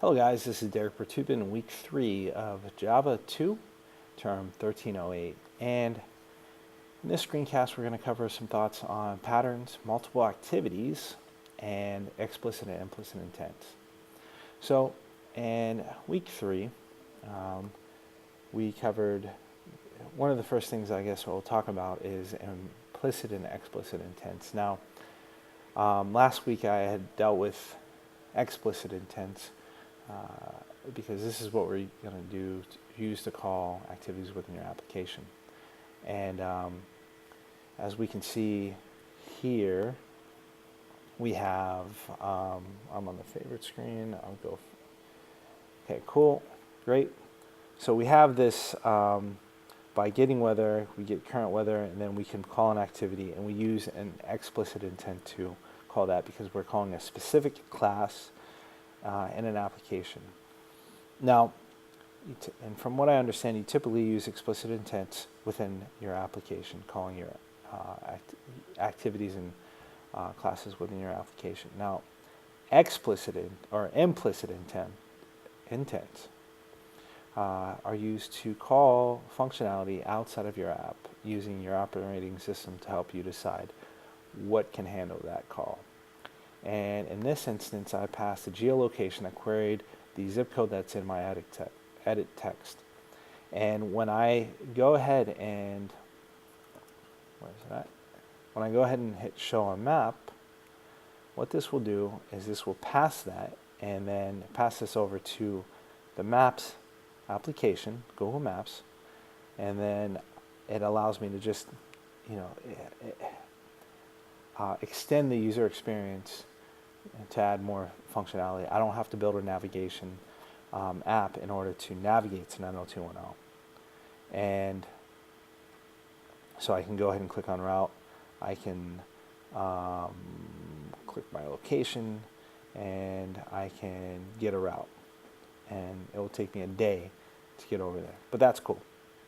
Hello guys, this is Derek Bertubin, week 3 of Java 2, term 1308. And in this screencast we're going to cover some thoughts on patterns, multiple activities, and explicit and implicit intent. So in week 3, we covered, one of the first things I guess we'll talk about is implicit and explicit intents. Now, last week I had dealt with explicit intents, because this is what we're going to do, use to call activities within your application. And as we can see here, we have, I'm on the favorite screen, I'll go, okay, cool, great. So we have this, by getting weather, we get current weather, and then we can call an activity, and we use an explicit intent to call that because we're calling a specific class in an application. Now, and from what I understand, you typically use explicit intents within your application, calling your activities and classes within your application. Now, explicit or implicit intents are used to call functionality outside of your app using your operating system to help you decide what can handle that call. And in this instance, I passed a geolocation. I queried the zip code that's in my edit text. And when I go ahead and, where's that? When I go ahead and hit show on map, what this will do is this will pass that and then pass this over to the Maps application, Google Maps, and then it allows me to just, extend the user experience to add more functionality. I don't have to build a navigation app in order to navigate to 90210. And so I can go ahead and click on route. I can click my location and I can get a route. And it will take me a day to get over there. But that's cool.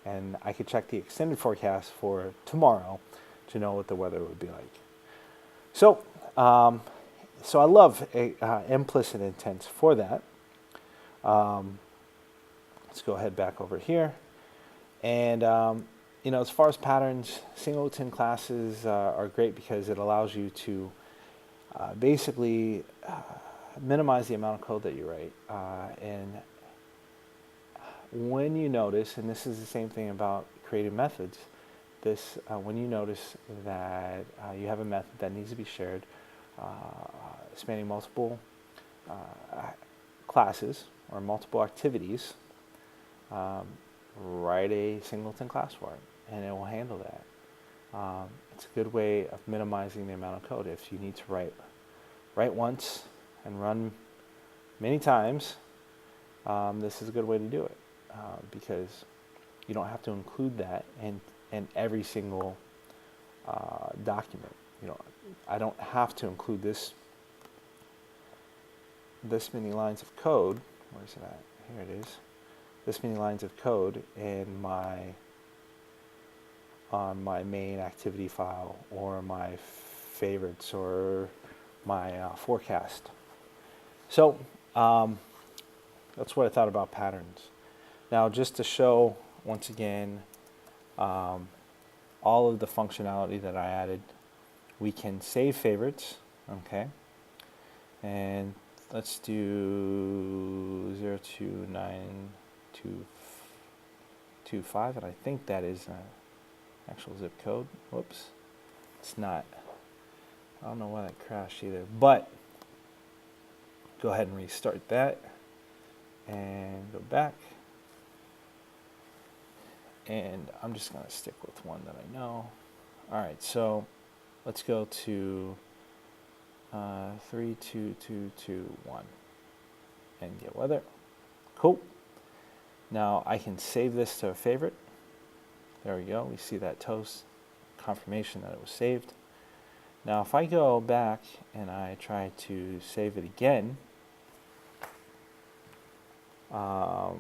And I could check the extended forecast for tomorrow to know what the weather would be like. So, I love implicit intents for that. Let's go ahead back over here. And, as far as patterns, singleton classes are great because it allows you to basically minimize the amount of code that you write. And when you notice, and this is the same thing about creating methods, when you notice that you have a method that needs to be shared, spanning multiple classes or multiple activities, write a singleton class for it, and it will handle that. It's a good way of minimizing the amount of code. If you need to write once and run many times, this is a good way to do it, because you don't have to include that in every single document. I don't have to include this many lines of code. Where's it at? Here it is. This many lines of code on my main activity file or my favorites or my forecast. So that's what I thought about patterns. Now, just to show once again all of the functionality that I added, we can save favorites, okay? And let's do 02925, and I think that is an actual zip code. Whoops, it's not. I don't know why that crashed either, but go ahead and restart that and go back. And I'm just going to stick with one that I know. All right, so let's go to 32221 and get weather. Cool. Now I can save this to a favorite. There we go. We see that toast confirmation that it was saved. Now if I go back and I try to save it again, what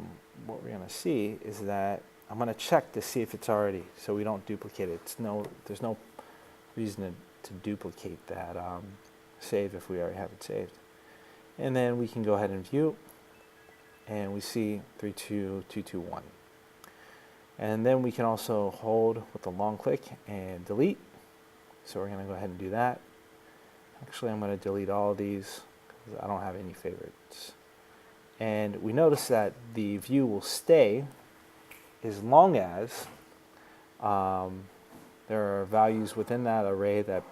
we're going to see is that I'm going to check to see if it's already, so we don't duplicate it. There's no reason to duplicate that save if we already have it saved. And then we can go ahead and view. and we see 32221. And then we can also hold with the long click and delete. So we're going to go ahead and do that. Actually, I'm going to delete all of these because I don't have any favorites. And we notice that the view will stay as long as there are values within that array that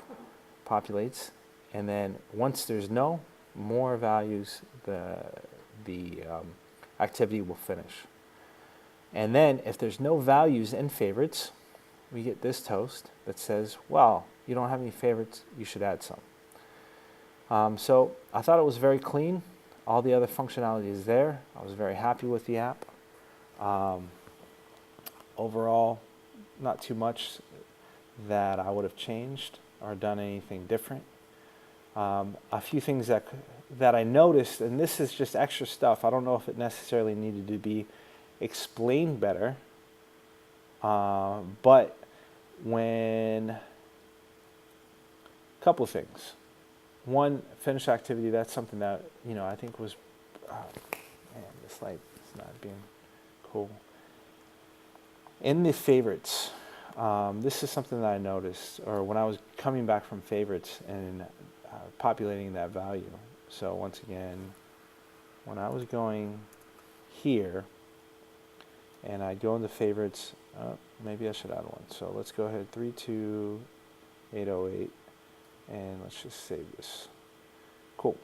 populates. And then once there's no more values, the activity will finish. And then if there's no values in favorites, we get this toast that says, well, you don't have any favorites, you should add some. So I thought it was very clean. All the other functionality is there. I was very happy with the app. Overall, not too much that I would have changed or done anything different. A few things that I noticed, and this is just extra stuff, I don't know if it necessarily needed to be explained better, but a couple of things. One, finish activity, that's something that, I think was, man, this light is not being cool. In the favorites, this is something that I noticed, or when I was coming back from favorites and populating that value. So once again, when I was going here, and I go into favorites, maybe I should add one. So let's go ahead, 32808, and let's just save this. Cool.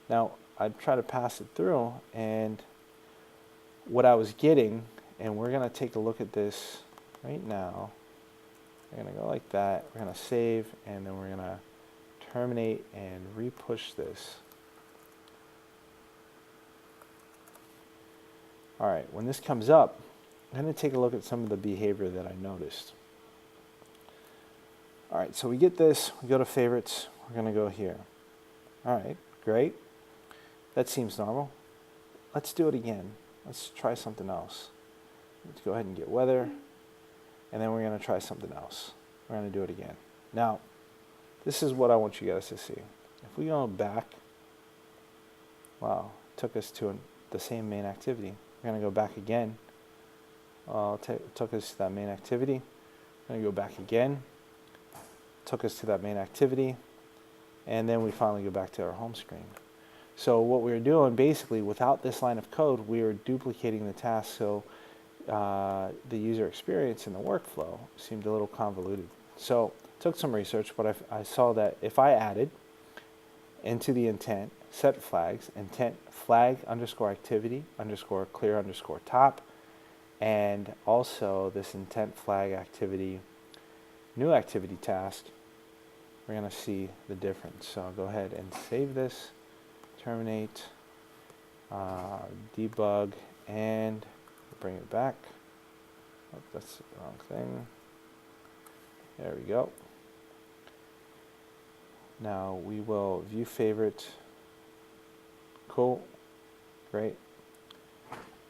Now, I'd try to pass it through, and what I was getting, and we're going to take a look at this right now. We're going to go like that. We're going to save, and then we're going to terminate and re-push this. All right, when this comes up, I'm going to take a look at some of the behavior that I noticed. All right, so we get this, we go to favorites, we're going to go here. All right, great. That seems normal. Let's do it again. Let's try something else. Let's go ahead and get weather, and then we're going to try something else. We're going to do it again. Now, this is what I want you guys to see. If we go back, wow, it took us to the same main activity. We're going to go back again. Took us to that main activity. We're going to go back again. Took us to that main activity. And then we finally go back to our home screen. So what we were doing, basically, without this line of code, we were duplicating the task, so the user experience and the workflow seemed a little convoluted. So took some research, but I saw that if I added into the intent set flags, intent flag underscore activity underscore clear underscore top, and also this intent flag activity new activity task, we're going to see the difference. So I'll go ahead and save this, terminate, debug, and bring it back. Oh, that's the wrong thing. There we go. Now we will view favorite. Cool. Great.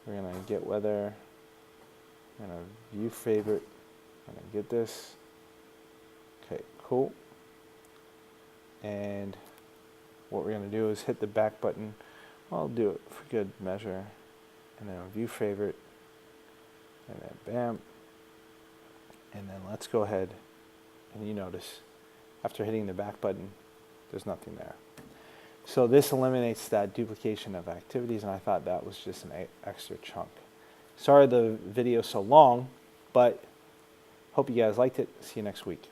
We're going to get weather. We're going to view favorite. I'm going to get this. Okay, cool. And what we're going to do is hit the back button. I'll do it for good measure. And then view favorite. And then bam. And then let's go ahead. And you notice, after hitting the back button, there's nothing there. So this eliminates that duplication of activities, and I thought that was just an extra chunk. Sorry the video's so long, but hope you guys liked it. See you next week.